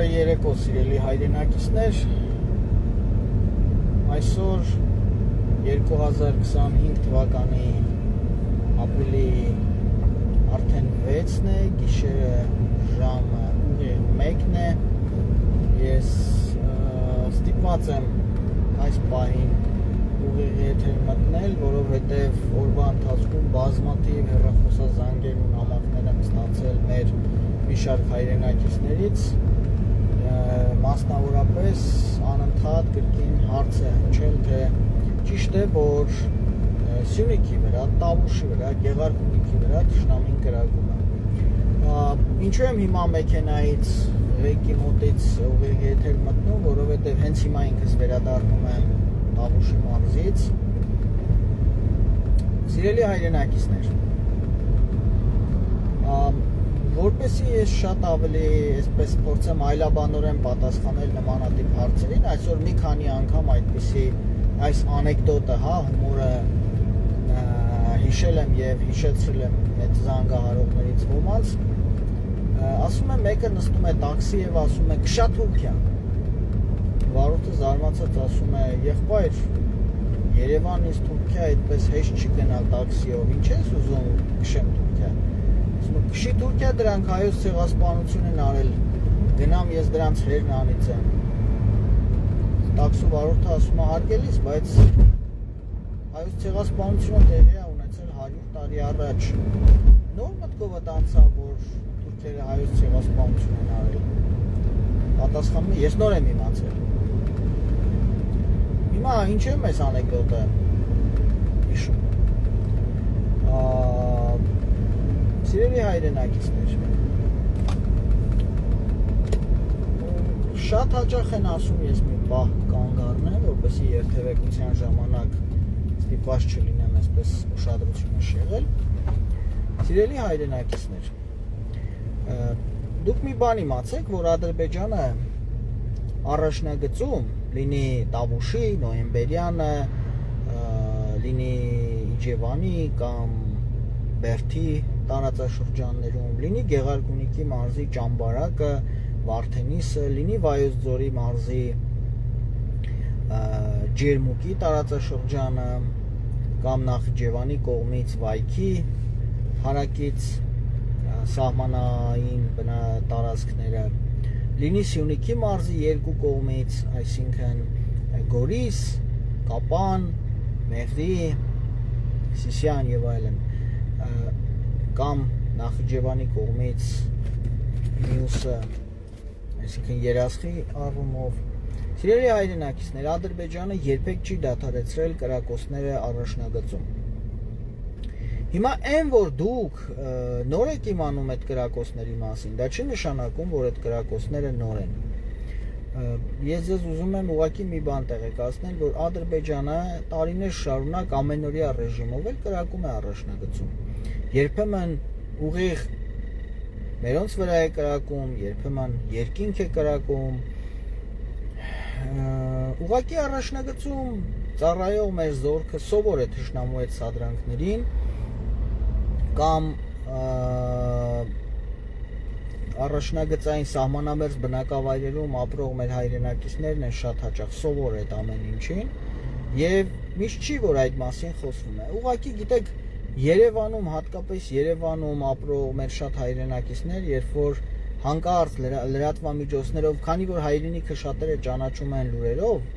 Բարի երեկո, սիրելի հայրենակիցներ, այսօր 2025 թվականի ապրիլի արդեն 6-ն է, գիշերը ժամը 1-ն է, ես ստիպված եմ այս պահին ուղիղ եթեր մտնել, որովհետև օրվա ընթացքում բազմաթիվ հեռախոսազանգեր ու նամակներ եմ ստացել մեր մի շարք հայրենակիցներից, մասնավորապես անընդհատ կրկին հարց է հնչել, թե ճիշտ է, որ Սյունիքի վրա, Տավուշի վրա, Գեղարքունիքի վրա թշնամին կրակում է։ Ինչու եմ հիմա մեքենայից ղեկի մոտից ուղիղ եթեր մտնում, որովհետև հենց հիմա ինքս վերադառնում եմ Տավուշի մարզից։ Սիրելի հայրենակիցներ, որպեսզի ես շատ ավելի այսպես փորձեմ այլաբանորեն պատասխանել նմանատիպ հարցերին, այսօր մի քանի անգամ այդպիսի այս անեկդոտը, հումորը հիշել եմ եւ հիշեցրել եմ այդ զանգահարողներից ոմանց, ասում է մեկը նստում է տաքսի եւ ասում է «Քշա Թուրքիա»։ Վարորդը զարմացած ասում է «Եղբայր, Երևանից Թուրքիա այդպես հեշտ չի գնալ տաքսիով, ինչ ես ուզում քշեմ Թուրքիա»։ Քշի Թուրքիա, դրանք հայոց ցեղասպանություն են արել, գնամ ես դրանց հերն անիծեմ։ Տաքսու վարորդը ասում է հարգելիս, բայց հայոց ցեղասպանությունը տեղի է ունեցել 100 տարի առաջ։ Նոր մտքովդ անցավ, որ թուրքերը հայոց ցեղասպանություն են արել։ Պատասխանում է ես նոր եմ իմացել։ Հիմա ինչ է այս անեկդոտը հիշում։ Սիրելի հայրենակիցներ, շատ հաճախ են ասում ես մի պահ կանգ առնեմ, որպեսզի երթևեկության ժամանակ ստիպված չլինեմ այսպես ուշադրությունը շեղել։ Սիրելի հայրենակիցներ, դուք մի բան իմացեք, որ Ադրբեջանը առաջնագծում լինի Տավուշի, Նոյեմբերյանը, լինի Իջևանի կամ Բերդի տարածաշրջաններում, լինի Գեղարքունիքի մարզի Ճամբարակը, Վարդենիսը, լինի Վայոց ձորի մարզի Ջերմուկի տարածաշրջանը կամ Նախիջևանի կողմից Վայքի հարակից սահմանային տարածքները, լինի Սյունիքի մարզի երկու կողմից, այսինքն Գորիս, Կապան, Մեղրի, Սիսիան եւ այլն, կամ Նախիջևանի կողմից մյուսը, այսինքն Երասխի առումով։ Սիրելի հայրենակիցներ, Ադրբեջանը երբեք չի դադարեցրել կրակոցները առաջնագծում։ Հիմա այն, որ դուք նոր եք իմանում այդ կրակոցների մասին, դա չի նշանակում, որ այդ կրակոցները նոր են։ Ես ձեզ ուզում եմ ուղղակի մի բան տեղեկացնել, որ Ադրբեջանը տարիներ շարունակ ամենօրյա ռեժիմով էլ կրակում է առաջնագծում։ Երբեմն ուղիղ մերոնց վրա է կրակում, երբեմն երկինք է կրակում։ Ուղղակի առաջնագծում ծառայող մեր զորքը սովոր է թշնամու այդ սադրանքներին կամ առաջնագծային սահմանամերձ բնակավայրերում ապրող մեր հայրենակիցներն են շատ հաճախ սովոր այդ ամեն ինչին եւ միշտ չի, որ այդ մասին խոսվում է։ Ուղղակի գիտեք, Երևանում, հատկապես Երևանում ապրող մեր շատ հայրենակիցներ, երբ որ հանկարծ լրատվամիջոցներով, քանի որ հայրենիքը շատերը ճանաչում են լուրերով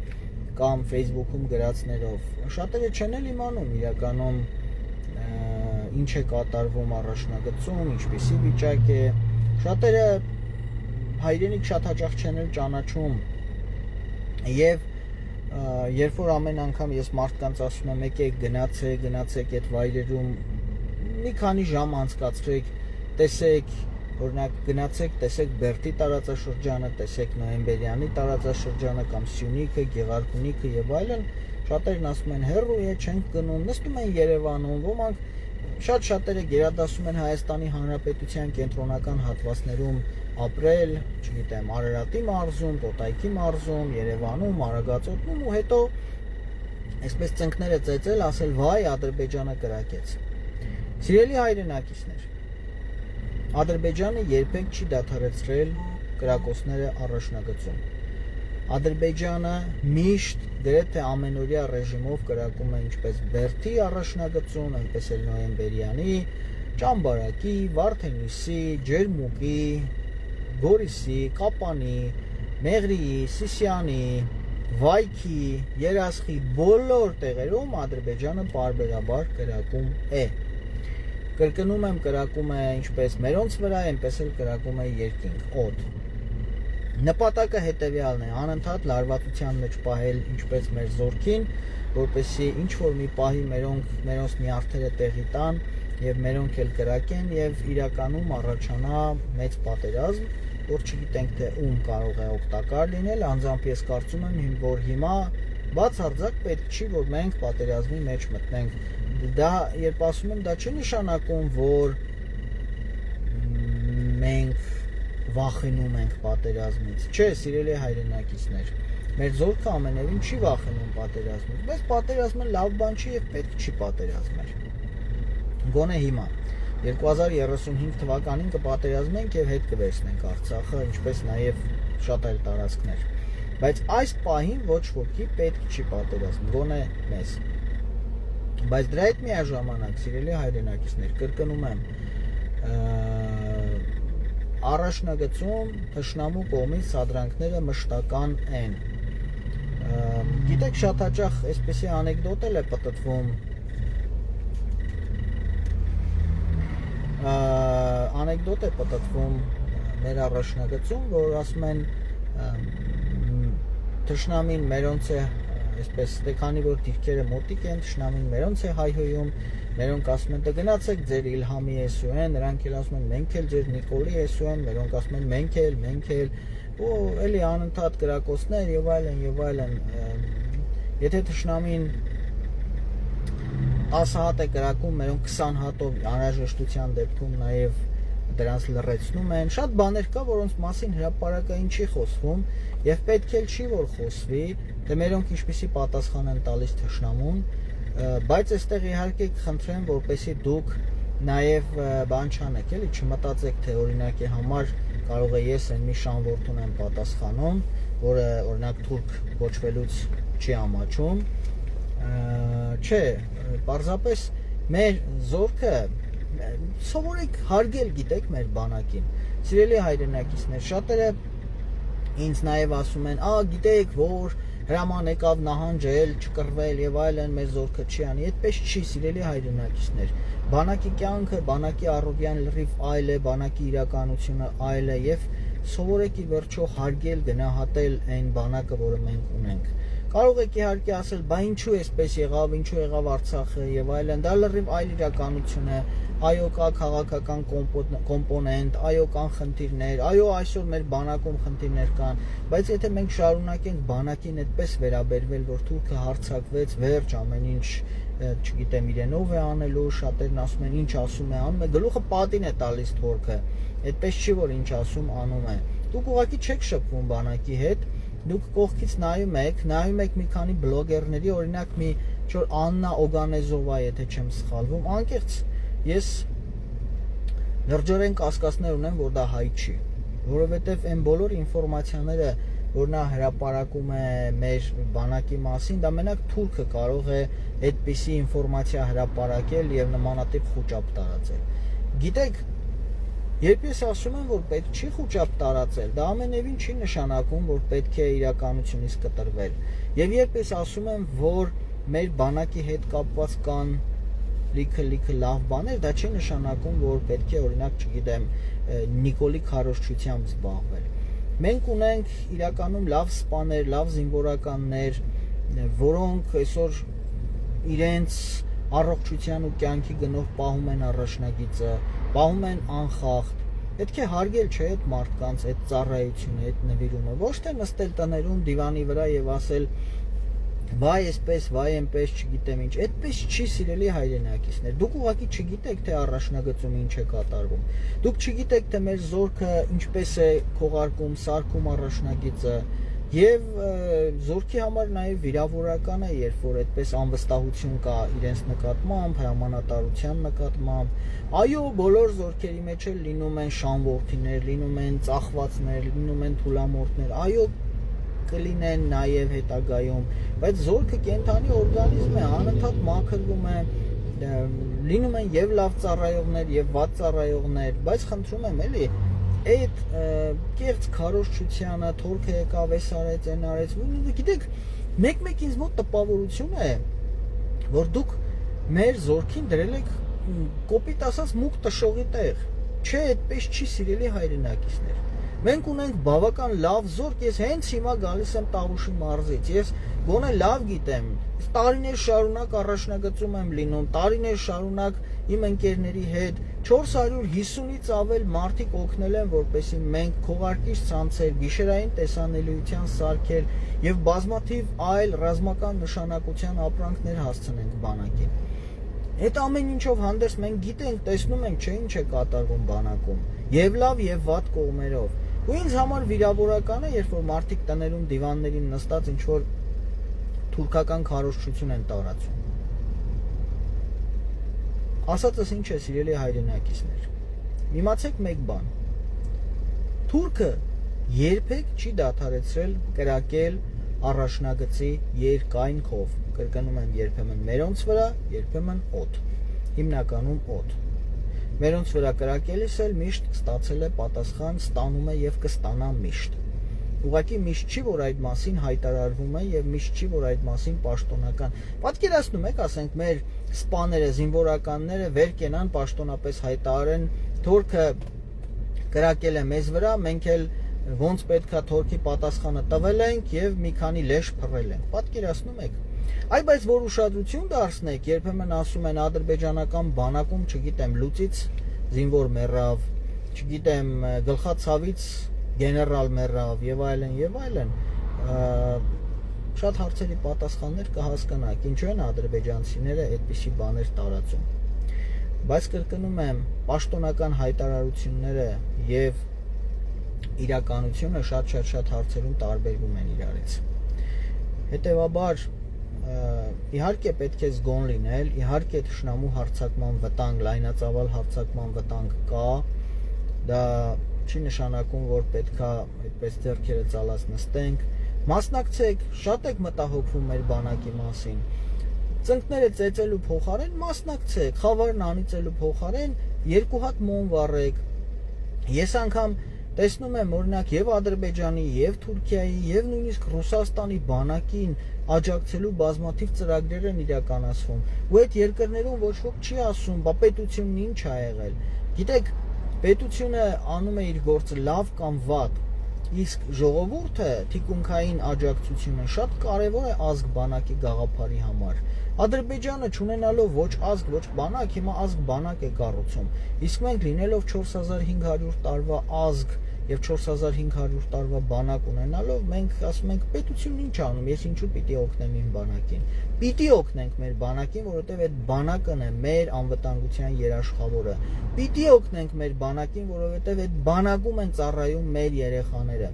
կամ Facebook-ում գրածներով, շատերը չեն էլ իմանում իրականում ինչ է կատարվում առաջնագծում, ինչպիսի վիճակ է։ Շատերը հայրենիք շատ հաճախ չեն էլ ճանաչում եւ երբ որ ամեն անգամ ես մարդկանց ասում եմ եկեք գնացեք այդ վայրերում մի քանի ժամ անցկացրեք, տեսեք, օրինակ գնացեք, տեսեք Բերդի տարածաշրջանը, տեսեք Նոյեմբերյանի տարածաշրջանը կամ Սյունիքը, Գեղարքունիքը եւ այլն, շատերն ասում են հեռու է, չենք գնում, նստում են Երևանում, ոմանք շատերը գերադասում են Հայաստանի Հանրապետության կենտրոնական հատվածներում ապրել, չգիտեմ, Արարատի մարզում, Տոտայքի մարզում, Երևանում, Արագածոտնում ու հետո այսպես ծնկները ծեծել, ասել վայ Ադրբեջանը կրակեց։ Սիրելի հայրենակիցներ, Ադրբեջանը երբեք չի դադարեցրել կրակոցները առաջնագծում։ Ադրբեջանը միշտ գրեթե ամենօրյա ռեժիմով կրակում է ինչպես Բերդի առաջնագծում, այնպես էլ Նոյեմբերյանի, Ճամբարակի, Վարդենիսի, Ջերմուկի, Գորիսի, Կապանի, Մեղրիի, Սիսիանի, Վայքի, Երասխի բոլոր տեղերում Ադրբեջանը պարբերաբար կրակում է։ Կրկնում եմ, կրակում է ինչպես մերոնց վրա, այնպես էլ կրակում է երկինք, օդ։ Նպատակը հետևյալն է՝ անընդհատ լարվածության մեջ պահել ինչպես մեր զորքին, որպեսզի ինչ-որ մի պահի մերոնց նյարդերը տեղի տան եւ մերոնք էլ կրակեն եւ իրականում առաջանա մեծ պատերազմ, որ չգիտենք թե ում կարող է օգտակար լինել, անձամբ ես կարծում եմ, որ հիմա բացարձակ պետք չի, որ մենք պատերազմի մեջ մտնենք։ Դա երբ ասում եմ, դա չի նշանակում, որ մենք վախենում ենք պատերազմից։ Չէ, սիրելի հայրենակիցներ, մեր զորքը ամենևին չի վախենում պատերազմից, բայց պատերազմը լավ բան չի եւ պետք չի պատերազմել։ Գոնե հիմա 2035 թվականին կպատերազմենք եւ հետ կվերցնենք Արցախը, ինչպես նաեւ շատ այլ տարածքներ։ Բայց այս պահին ոչ ոքի պետք չի պատերազմ, գոնե մեզ։ Բայց դրա հետ միաժամանակ, սիրելի հայրենակիցներ, կրկնում եմ, առաջնագծում թշնամու կողմից սադրանքները մշտական են։ Գիտեք, շատ հաճախ այսպեսի անեկդոտ էլ է պտտվում, մեր առաջնագծում, որ ասում են թշնամին մերոնց է, այսպես դե քանի որ դիրքերը մոտիկ են, թշնամին մերոնց է հայհոյում, մերոնք ասում են, դե գնացեք ձեր Իլհամի Էսուեն, նրանք էլ ասում են, մենք էլ ձեր Նիկոլի Էսուեն, մերոնք ասում են, մենք էլ, ու էլի անընդհատ կրակոցներ եւ այլն, եթե թշնամին 10 հատ է կրակում, մերոնք 20 հատով անհրաժեշտության դեպքում նաեւ դրանց լրացնում են, շատ բաներ կա, որոնց մասին հրապարակային չի խոսվում եւ պետք էլ չի որ խոսվի, թե մերոնք ինչպիսի պատասխան են տալիս թշնամուն, բայց այստեղ իհարկե կխնդրեմ, որպեսզի դուք նաեւ բան չանեք, էլի չմտածեք, թե օրինակի համար կարող է ես այն մի շանվորտուն եմ պատասխանում, որը օրինակ թուրք կոչվելուց չի ամաչում, չէ, պարզապես մեր զորքը սովորեք հարգել, գիտեք, մեր բանակին։ Սիրելի հայրենակիցներ, շատերը ինձ նաև ասում են, գիտեք, որ հրաման եկավ նահանջել, չկռվել եւ այլն, մեր զորքը չի անի։ Այդպես չի, սիրելի հայրենակիցներ։ Բանակի կյանքը, բանակի առօրյան լրիվ այլ է, բանակի իրականությունը այլ է եւ սովորեք ի վերջո հարգել, գնահատել այն բանակը, որը մենք ունենք։ Կարող եք իհարկե ասել, բա ինչու էսպես եղավ, ինչու եղավ Արցախը եւ այլն, դա լրիվ այլ իրականություն է, այո կա քաղաքական կոմպոնենտ, այո կան խնդիրներ, այո այսօր մեր բանակում խնդիրներ կան, բայց եթե մենք շարունակենք բանակին այդպես վերաբերվել, որ թուրքը հարձակվեց, վերջ ամեն ինչ, չգիտեմ, իրենով է անելու, շատերն ասում են, ինչ ասում է, անում է, գլուխը պատին է տալիս թորքը, այդպես չի, որ ինչ ասում, անում է։ Դուք ուղղակի չեք շփվում բանակի հետ, դուք կողքից նայում եք մի քանի բլոգերների, օրինակ մի չոր Աննա Օգանեզովա, եթե չեմ սխալվում, անկեղծ ես լրջորեն կասկածներ ունեմ, որ դա հայ չի, որովհետև այն բոլոր ինֆորմացիաները, որ նա հրապարակում է մեր բանակի մասին, դա մենակ թուրքը կարող է այդպիսի ինֆորմացիա հրապարակել եւ նմանատիպ խոճապ տարածել։ Գիտեք, երբ ես ասում եմ, որ պետք չի խոճապ տարածել, դա ամենևին չի նշանակում, որ պետք է իրականությունից կտրվել։ Եվ երբ ես ասում եմ, որ մեր բանակի հետ կապված կան լիքը լավ բաներ, դա չի նշանակում, որ պետք է օրինակ, չգիտեմ, Նիկոլի քարոզչությամբ զբաղվել։ Մենք ունենք իրականում լավ սպաներ, լավ զինվորականներ, որոնք այսօր իրենց առողջության ու կյանքի գնով պահում են առաջնագիծը, պահում են անխախտ։ Պետք է հարգել չէ այդ մարդկանց, այդ ծառայությունը, այդ նվիրումը, ոչ թե նստել տներում դիվանի վրա եւ ասել վայ այսպես, վայ այնպես, չգիտեմ ինչ։ Այդպես չի, սիրելի հայրենակիցներ։ Դուք ուղղակի չգիտեք, թե առաջնագծում ինչ է կատարվում։ Դուք չգիտեք, թե մեր զորքը ինչպես է քողարկում, սարքում առաջնագիծը։ Եվ զորքի համար նաև վիրավորական է, երբ որ այդպես անվստահություն կա իրենց նկատմամբ, հրամանատարության նկատմամբ։ Այո, բոլոր զորքերի մեջ էլ լինում են շանվորթիներ, լինում են ծախվածներ, լինում են թուլամորթներ։ Այո, կլինեն նաև հետագայում, բայց զորքը կենդանի օրգանիզմ է, անընդհատ մաքրվում է, լինում են եւ լավ ծառայողներ եւ վատ ծառայողներ, բայց խնդրում եմ էլի այդ կեղծ քարոզչությանը թորքը եկավ, էս արեց, այն արեց, գիտեք, մեկ-մեկ ինձ մոտ տպավորություն է, որ դուք մեր զորքին դրել եք կոպիտ ասած մուկ տշողի տեղ, չէ, այդպես չի, սիրելի հայրենակիցներ։ Մենք ունենք բավական լավ զորք, ես հենց հիմա գալիս եմ Տավուշի մարզից, ես գոնե լավ գիտեմ, տարիներ շարունակ առաջնագծում եմ լինում, տարիներ շարունակ իմ ընկերների հետ 450-ից ավել մարդիկ օգնել են, որպեսզի մենք քողարկիչ ցանցեր, գիշերային տեսանելիության սարքեր եւ բազմաթիվ այլ ռազմական նշանակության ապրանքներ հասցնենք բանակին։ Այդ ամեն ինչով հանդերձ մենք գիտենք, տեսնում ենք, չէ՞ ինչ է կատարվում բանակում, եւ լավ եւ վատ կողմերով։ Ու ինձ համար վիրավորական է, երբ որ մարդիկ տներում դիվաններին նստած ինչ որ թուրքական քարոզչություն են տարածում։ Ասածս ինչ է, սիրելի հայրենակիցներ։ Իմացեք մեկ բան։ Թուրքը երբեք չի դադարեցրել կրակել առաջնագծի երկայն քով, կրկնում եմ, երբեմն մերոնց վրա, երբեմն օդ, հիմնականում օդ։ Մերոնց վրա կրակելիս էլ միշտ ստացել է պատասխան, ստանում է եւ կստանա միշտ։ Ուղղակի միշտ չի, որ այդ մասին հայտարարվում է եւ միշտ չի, որ այդ մասին պաշտոնական։ Պատկերացնում եք, ասենք, մեր սպաները, զինվորականները վեր կենան պաշտոնապես հայտարարեն, թորքը կրակել է մեզ վրա, մենք էլ ոնց պետքա թորքի պատասխանը տվել ենք եւ մի քանի լեշ փռել ենք։ Պատկերացնում եք։ Այ բայց որ ուշադրություն դարձնեք, երբեմն ասում են ադրբեջանական բանակում, չգիտեմ, լուծից զինվոր մեռավ, չգիտեմ, գլխացավից գեներալ մեռավ եւ այլն, շատ հարցերի պատասխաններ կհասկանաք, ինչու են ադրբեջանցիները այդպիսի բաներ տարածում։ Բայց կրկնում եմ, պաշտոնական հայտարարությունները եւ իրականությունը շատ հարցերում տարբերվում են իրարից։ Հետևաբար իհարկե պետք է զգոն լինել, իհարկե թշնամու հարձակման վտանգ, լայնածավալ հարձակման վտանգ կա, դա չի նշանակում, որ պետքա այդպես ձեռքերը ծալած նստենք, մասնակցեք, շատ եք մտահոգվում մեր բանակի մասին, ծնկները ծեծելու փոխարեն մասնակցեք, խավարն անիծելու փոխարեն երկու հատ մոմ վառեք։ Ես անգամ տեսնում եմ, օրինակ, եւ Ադրբեջանի, եւ Թուրքիայի, եւ նույնիսկ Ռուսաստանի բանակին աջակցելու բազմաթիվ ծրագրեր են իրականացվում։ Ու այդ երկրներում ոչ ոք չի ասում, բա պետությունն ինչ ա եղել։ Գիտեք, պետությունը անում է իր գործը լավ կամ վատ, իսկ ժողովուրդը թիկունքային աջակցությունը շատ կարևոր է ազգ բանակի գաղափարի համար։ Ադրբեջանը չունենալով ոչ ազգ, ոչ բանակ, հիմա ազգ բանակ է կառուցում։ Իսկ մենք լինելով 4500 տարվա ազգ եւ 4500 տարվա բանակ ունենալով, մենք ասում ենք պետությունն ինչ անում, ես ինչու պիտի օգնեմ իմ բանակին։ Պիտի օգնենք մեր բանակին, որովհետեւ այդ բանակն է մեր անվտանգության երաշխավորը։ Պիտի օգնենք մեր բանակին, որովհետեւ այդ բանակում են ծառայում մեր երեխաները։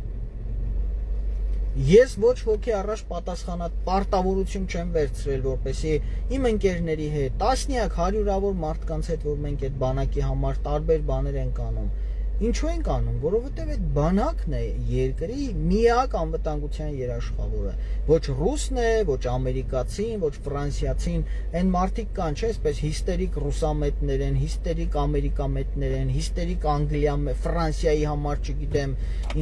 Ես ոչ ոքի առաջ պատասխանատ պարտավորություն չեմ վերցրել, որպեսզի իմ ընկերների հետ, տասնյակ, հարյուրավոր մարդկանց հետ, որ մենք այդ բանակի համար տարբեր բաներ ենք անում։ Ինչու ենք անում, որովհետև այդ բանակն է երկրի միակ անվտանգության երաշխավորը։ Ոչ ռուսն է, ոչ ամերիկացին, ոչ ֆրանսիացին, այն մարդիկ կան, չէ՞, այսպես հիստերիկ ռուսամետներ են, հիստերիկ ամերիկամետներ են, հիստերիկ Ֆրանսիայի համար, չգիտեմ,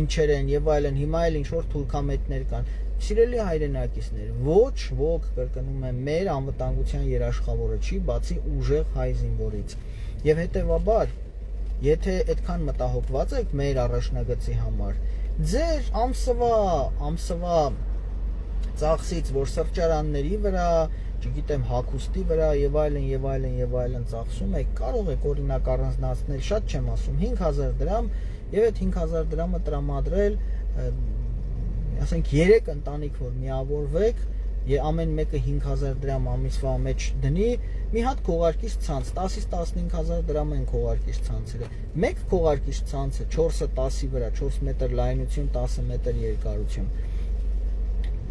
ինչեր են եւ այլն, հիմա էլ ինչ որ թուրքամետներ կան։ Սիրելի հայրենակիցներ, ոչ ոք, կրկնում եմ, մեր անվտանգության երաշխավորը չի, բացի ուժեղ հայ զինվորից։ Եվ հետեւաբար եթե այդքան մտահոգված եք մեր առաջնագծի համար, ձեր ամսվա ծախսից, որ սրճարանների վրա, չգիտեմ, հագուստի վրա եւ այլն ծախսում եք, կարող եք օրինակ առանձնացնել, շատ չեմ ասում, 5000 դրամ եւ այդ 5000 դրամը տրամադրել, ասենք 3 ընտանիք, որ միավորվեք, ամեն մեկը 5000 դրամ ամիսվա մեջ դնի, մի հատ քողարկիչ ցանց, 10-ից 15000 դրամ են քողարկիչ ցանցերը։ Մեկ քողարկիչ ցանցը 4-ը 10-ի վրա, 4 մետր լայնություն, 10 մետր երկարություն։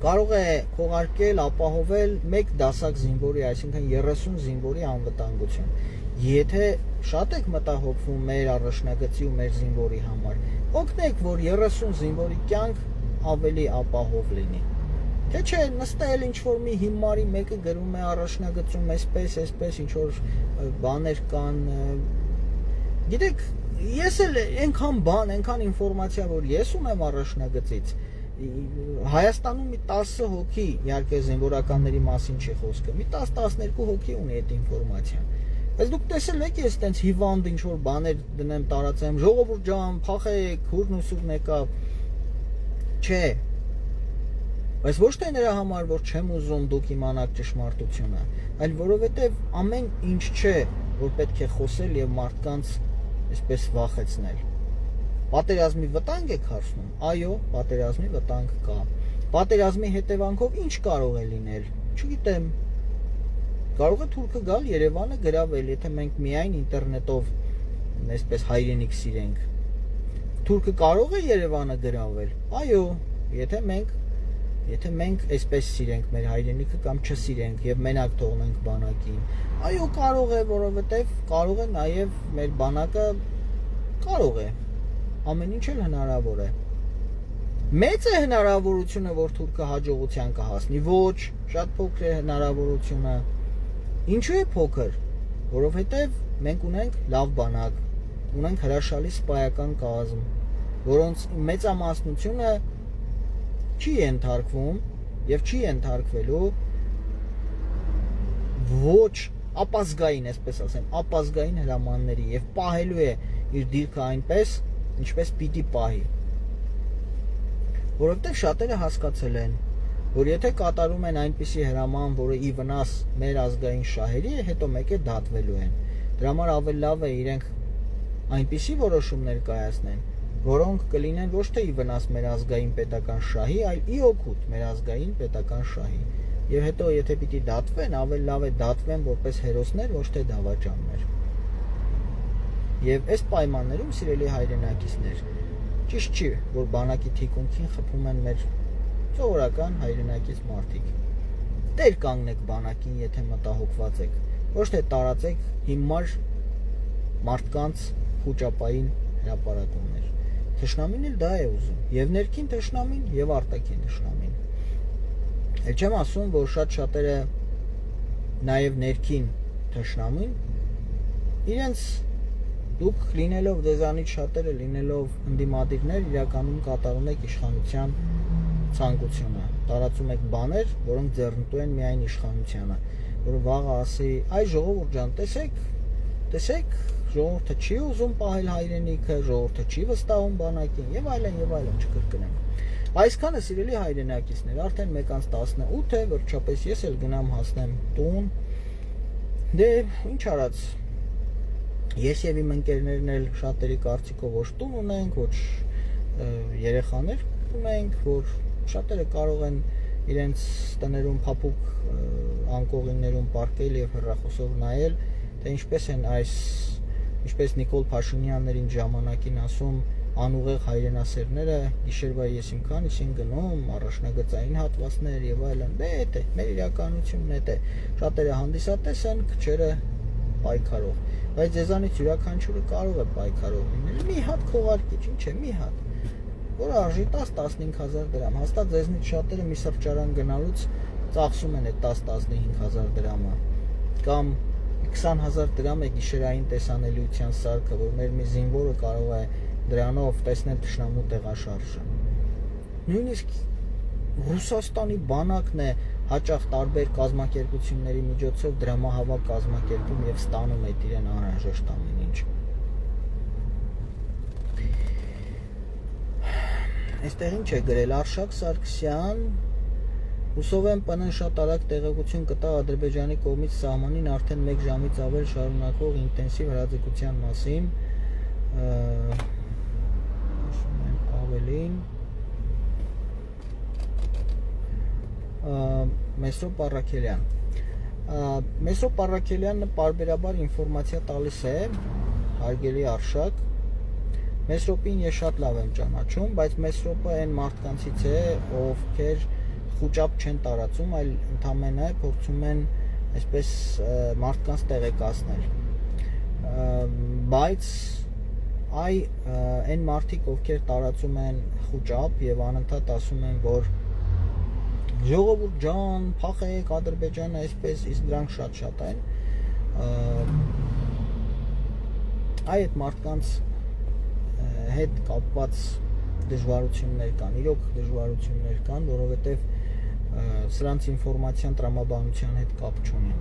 կարող է քողարկել, ապահովել 1 դասակ զինվորի, այսինքն 30 զինվորի անվտանգություն։ Եթե շատ եք մտահոգվում մեր առաջնագծի ու մեր զինվորի համար, օգնեք, որ 30 զինվորի կյանք ավելի ապահով լինի։ Թե չէ նստել ինչ-որ մի հիմարի մեկը գրում է առաջնագծում այսպես, ինչ-որ բաներ կան։ Գիտեք, ես էլ այնքան ինֆորմացիա, որ ես ունեմ առաջնագծից, Հայաստանում մի 10 հոգի, իհարկե զինվորականների մասին չի խոսքը, մի 10-12 հոգի ունի այդ ինֆորմացիան։ Բայց դուք տեսել եք, ես տենց հիվանդ ինչ-որ բաներ դնեմ տարածեմ, ժողովուրդ ջան, փախեք, հուրն ու սուրն եկավ։ Չէ։ Բայց ոչ թե նրա համար, որ չեմ ուզում դուք իմանաք ճշմարտությունը, այլ որովհետև ամեն ինչ չէ, որ պետք է խոսել եւ մարդկանց այսպես վախեցնել։ Պատերազմի վտանգ եք հարցնում։ Այո, պատերազմի վտանգ կա։ Պատերազմի հետևանքով ինչ կարող է լինել։ Չգիտեմ։ Կարող է թուրքը գալ Երևանը գրավել, եթե մենք միայն ինտերնետով այսպես հայրենիք սիրենք։ Թուրքը կարող է Երևանը գրավել։ Այո, եթե մենք այսպես սիրենք մեր հայրենիքը կամ չսիրենք եւ մենակ թողնենք բանակին։ Այո, կարող է, որովհետեւ կարող է նաեւ մեր բանակը կարող է ամեն ինչ էլ հնարավոր է։ Մեծ է հնարավորությունը, որ թուրքը հաջողության կհասնի։ Ոչ, շատ փոքր է հնարավորությունը։ Ինչու է փոքր։ Որովհետև մենք ունենք լավ բանակ, ունենք հրաշալի սպայական կազմ, որոնց մեծամասնությունը չի ենթարկվում եւ չի ենթարկվելու ոչ ապազգային, այսպես ասեմ, ապազգային հրամանների եւ պահելու է իր դիրքը այնպես, ինչպես պիտի պահի։ Որովհետև շատերը հասկացել են, որ եթե կատարում են այնպիսի հրաման, որը ի վնաս մեր ազգային շահերի է, հետո մեկ է դատվելու են։ Դրա համար ավելի լավ է իրենք այնպիսի որոշումներ կայացնեն, որոնք կլինեն ոչ թե ի վնաս մեր ազգային պետական շահի, այլ ի օգուտ մեր ազգային պետական շահի։ Եվ հետո եթե պիտի դատվեն, ավելի լավ է դատվեն որպես հերոսներ, ոչ թե դավաճաններ։ Եվ այս պայմաններում, սիրելի հայրենակիցներ, ճիշտ չի, որ բանակի թիկունքին խփում են մեր սովորական հայրենակից մարդիկ։ Տեր կանգնեք բանակին, եթե մտահոգված եք, ոչ թե տարածեք հիմար մարդկանց խուճապային հրապարակումներ։ Թշնամին էլ դա է ուզում, եւ ներքին թշնամին, եւ արտաքին թշնամին։ Էլ չեմ ասում, որ շատ շատերը նաեւ ներքին թշնամին իրենց դուք լինելով դեզանից շատերը լինելով ընդդիմադիրներ իրականում կատարում եք իշխանության ցանկությունը, տարածում եք բաներ, որոնք ձեռնտու են միայն իշխանությանը, որ վաղը ասի, այ ժողովուրդ ջան, տեսեք, ժողովուրդը չի ուզում պահել հայրենիքը, ժողովուրդը չի վստահում բանակին եւ այլն չկրկնեմ։ Այսքանը սիրելի հայրենակիցներ, արդեն 1:18 է, վերջապես ես էլ գնամ հասնեմ տուն։ Դե ինչ արած, ես եւ իմ ընկերներն էլ շատերի կարծիքով ոչ տուն ունենք, ոչ երեխաներ ունենք, որ շատերը կարող են իրենց տներում փափուկ անկողիններում պարկել եւ հեռախոսով նայել, թե ինչպես Նիկոլ Փաշինյաններին ժամանակին ասում անուղեղ հայրենասերները գիշերվա ես իմ քանիսին գնում, առաջնագծային հատվածներ եւ այլն։ Դե էդ է, մեր իրականությունն է, շատերը հանդիսատես են, քչերը պայքարող, բայց ձեզանից յուրաքանչյուրը կարող է պայքարող լինել։ Մի հատ քողարկիչ, ինչ է, մի հատ, որը արժի 10-15,000 դրամ։ Հաստատ ձեզնից շատերը մի սրճարան գնալուց ծախսում են այդ 10-15,000 դրամը, կամ 20,000 դրամ է գիշերային տեսանելիության սարքը, որ մեր մի զինվորը կարող է դրանով տեսնել թշնամու տեղաշարժը։ Նույնիսկ Ռուսաստանի բանակն է հաճախ տարբեր կազմակերպությունների միջոցով դրամահավաք կազմակերպում եւ ստանում է իրեն անհրաժեշտ ամեն ինչ։ Այստեղ ինչ է գրել Արշակ Սարգսյան, հուսով եմ ՊՆ-ն շատ արագ տեղեկություն կտա Ադրբեջանի կողմից սահմանին արդեն 1 ժամից ավել շարունակվող ինտենսիվ հրաձգության մասին, ավելին Մեսրոպ Առաքելյան։ Մեսրոպ Առաքելյանը պարբերաբար ինֆորմացիա տալիս է, հարգելի Արշակ։ Մեսրոպին ես շատ լավ եմ ճանաչում, բայց Մեսրոպը այն մարդկանցից է, ովքեր խուճապ չեն տարածում, այլ ընդամենը փորձում են այսպես մարդկանց տեղեկացնել, բայց այն մարդիկ, ովքեր տարածում են խուճապ եւ անընդհատ ասում են, որ ժողովուրդ ջան, փախեք Ադրբեջանը, այսպես, իսկ դրանք շատ են, այդ մարդկանց հետ կապված դժվարություններ կան, իրոք դժվարություններ կան, որովհետեւ սրանց ինֆորմացիան տրամաբանության հետ կապ չունի։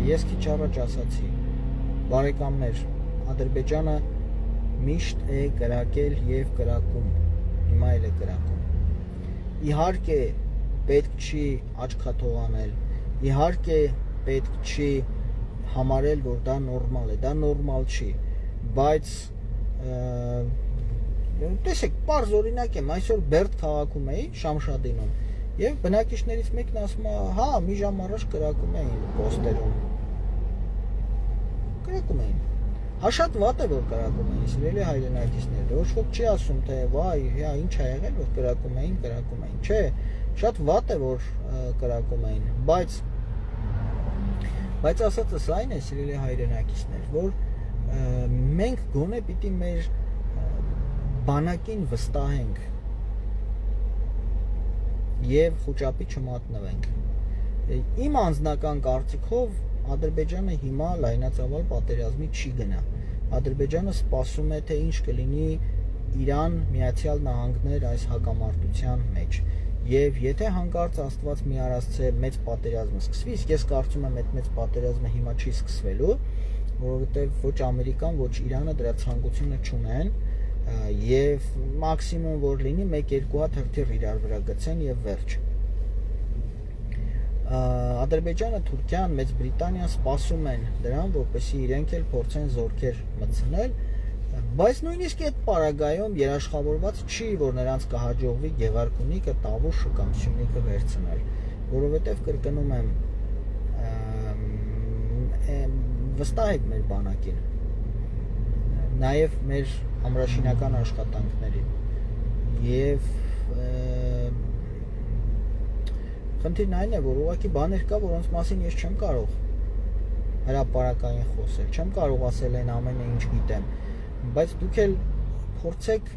Ես քիչ առաջ ասացի, բարեկամներ, Ադրբեջանը միշտ է կրակել եւ կրակում, հիմա էլ է կրակում։ Իհարկե պետք չի աչքաթող անել, իհարկե պետք չի համարել, որ դա նորմալ է, դա նորմալ չի, բայց տեսեք, պարզ օրինակ եմ, այսօր Բերդ քաղաքում էի, Շամշադինում, եւ բնակիչներից մեկն ասում է, հա, մի ժամ առաջ կրակում էին պոստերում։ Կրակում էին։ Հա շատ վատ է, որ կրակում էին, սիրելի հայրենակիցներ, ոչ ոք չի ասում, թե վայ, հա, ինչ ա եղել, որ կրակում էին, չէ, շատ վատ է, որ կրակում էին, բայց ասածս այն է, սիրելի հայրենակիցներ, որ մենք գոնե պիտի մեր բանակին վստահենք եւ խուճապի չմատնվենք։ Իմ անձնական կարծիքով Ադրբեջանը հիմա լայնածավալ պատերազմի չի գնա։ Ադրբեջանը սպասում է, թե ինչ կլինի Իրան, Միացյալ Նահանգներ այս հակամարտության մեջ։ Եվ եթե հանկարծ Աստված մի արասցե մեծ պատերազմը սկսվի, իսկ ես կարծում եմ, այդ մեծ պատերազմը հիմա չի սկսվելու, որովհետև ոչ Ամերիկան, ոչ Իրանը դրա ցանկությունը չունեն, եւ մաքսիմում որ լինի 1-2 հատ հրթիռ իրար վրա գցեն եւ վերջ։ Ադրբեջանը, Թուրքիան, Մեծ Բրիտանիան սպասում են դրան, որպեսզի իրենք էլ փորձեն զորքեր մտցնել, բայց նույնիսկ այդ պարագայում երաշխավորված չի, որ նրանց կհաջողվի Գևարքունիքը, Տավուշը կամ Սյունիքը վերցնել, որովհետև կրկնում եմ, վստահեք մեր բանակին, նաև մեր ամրաշինական աշխատանքներին եւ խնդիրն այն է, որ ուղղակի բաներ կա, որոնց մասին ես չեմ կարող հրապարակային խոսել, չեմ կարող ասել այն ամենը ինչ գիտեմ, բայց դուք էլ փորձեք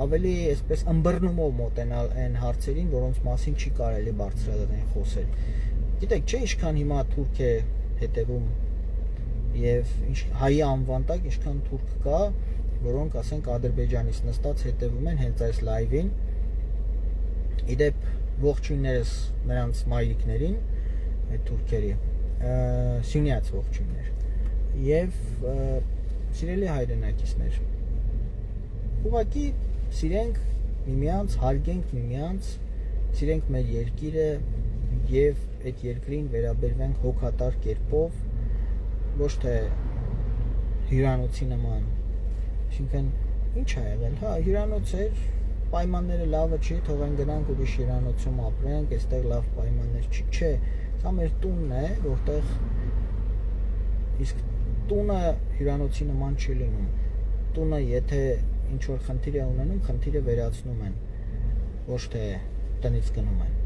ավելի այսպես ըմբռնումով մոտենալ այն հարցերին, որոնց մասին չի կարելի բարձրաձայն խոսել։ Գիտեք, չէ՞ ինչքան հիմա թուրք է հետևում եւ հայի անվան տակ ինչքան թուրք կա, որոնք ասենք Ադրբեջանից նստած հետևում են հենց այս լայվին։ Իդեպ ողջույններս նրանց մայրիկներին, այդ թուրքերի, սյունյաց ողջույններ եւ սիրելի հայրենակիցներ, ուղղակի սիրենք միմյանց, հարգենք միմյանց, սիրենք մեր երկիրը եւ այդ երկրին վերաբերվենք հոգատար կերպով, ոչ թե հյուրանոցի նման, այսինքն ինչ ա եղել, հա, հյուրանոց էր, պայմանները լավը չի, թող են գնանք ուրիշ հյուրանոցում ապրենք, այստեղ լավ պայմաններ չի, չէ, սա մեր տունն է, որտեղ իսկ տունը հյուրանոցի նման չի լինում, տունը եթե ինչ որ խնդիր է ունենում, խնդիրը վերացնում են, ոչ թե տնից գնում են,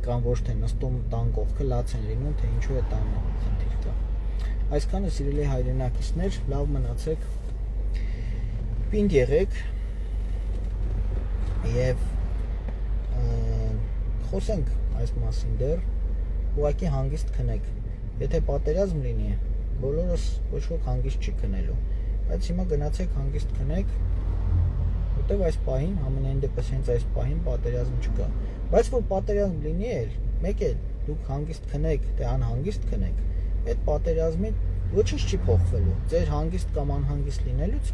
կամ ոչ թե նստում տան կողքը լաց են լինում, թե ինչու է տանը խնդիր կա։ Այսքանը սիրելի հայրենակիցներ, լավ մնացեք, պինդ եղեք եւ խոսենք այս մասին դեռ, ուղղակի հանգիստ քնեք, եթե պատերազմ լինի, բոլորս ոչ ոք հանգիստ չի քնելու, բայց հիմա գնացեք հանգիստ քնեք, որտեվ այս պահին, ամենայն դեպս հենց այս պահին պատերազմ չկա, բայց որ պատերազմ լինի էլ, մեկ էլ դուք հանգիստ քնեք, թե անհանգիստ քնեք, այդ պատերազմին ոչինչ չի փոխվելու, ձեր հանգիստ կամ անհանգիստ լինելուց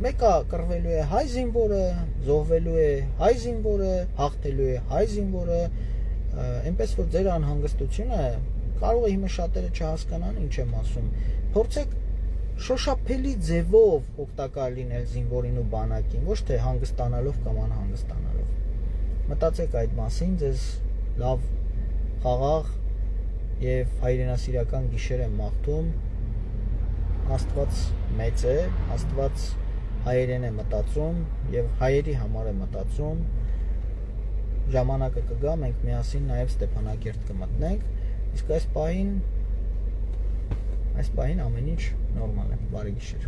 մեկը կռվելու է հայ զինվորը, զոհվելու է հայ զինվորը, հաղթելու է հայ զինվորը, այնպես որ ձեր անհանգստությունը կարող է հիմա շատերը չհասկանան ինչ եմ ասում, փորձեք շոշափելի ձևով օգտակար լինել զինվորին ու բանակին, ոչ թե հանգստանալով կամ անհանգստանալով։ Մտածեք այդ մասին, ձեզ լավ խաղաղ եւ հայրենասիրական գիշեր եմ մաղթում, Աստված մեծ է, Աստված հայերեն է մտածում եւ հայերի համար է մտածում, ժամանակը կգա, մենք միասին նաեւ Ստեփանակերտ կմտնենք, իսկ այս պահին ամեն ինչ նորմալ է, բարի գիշեր։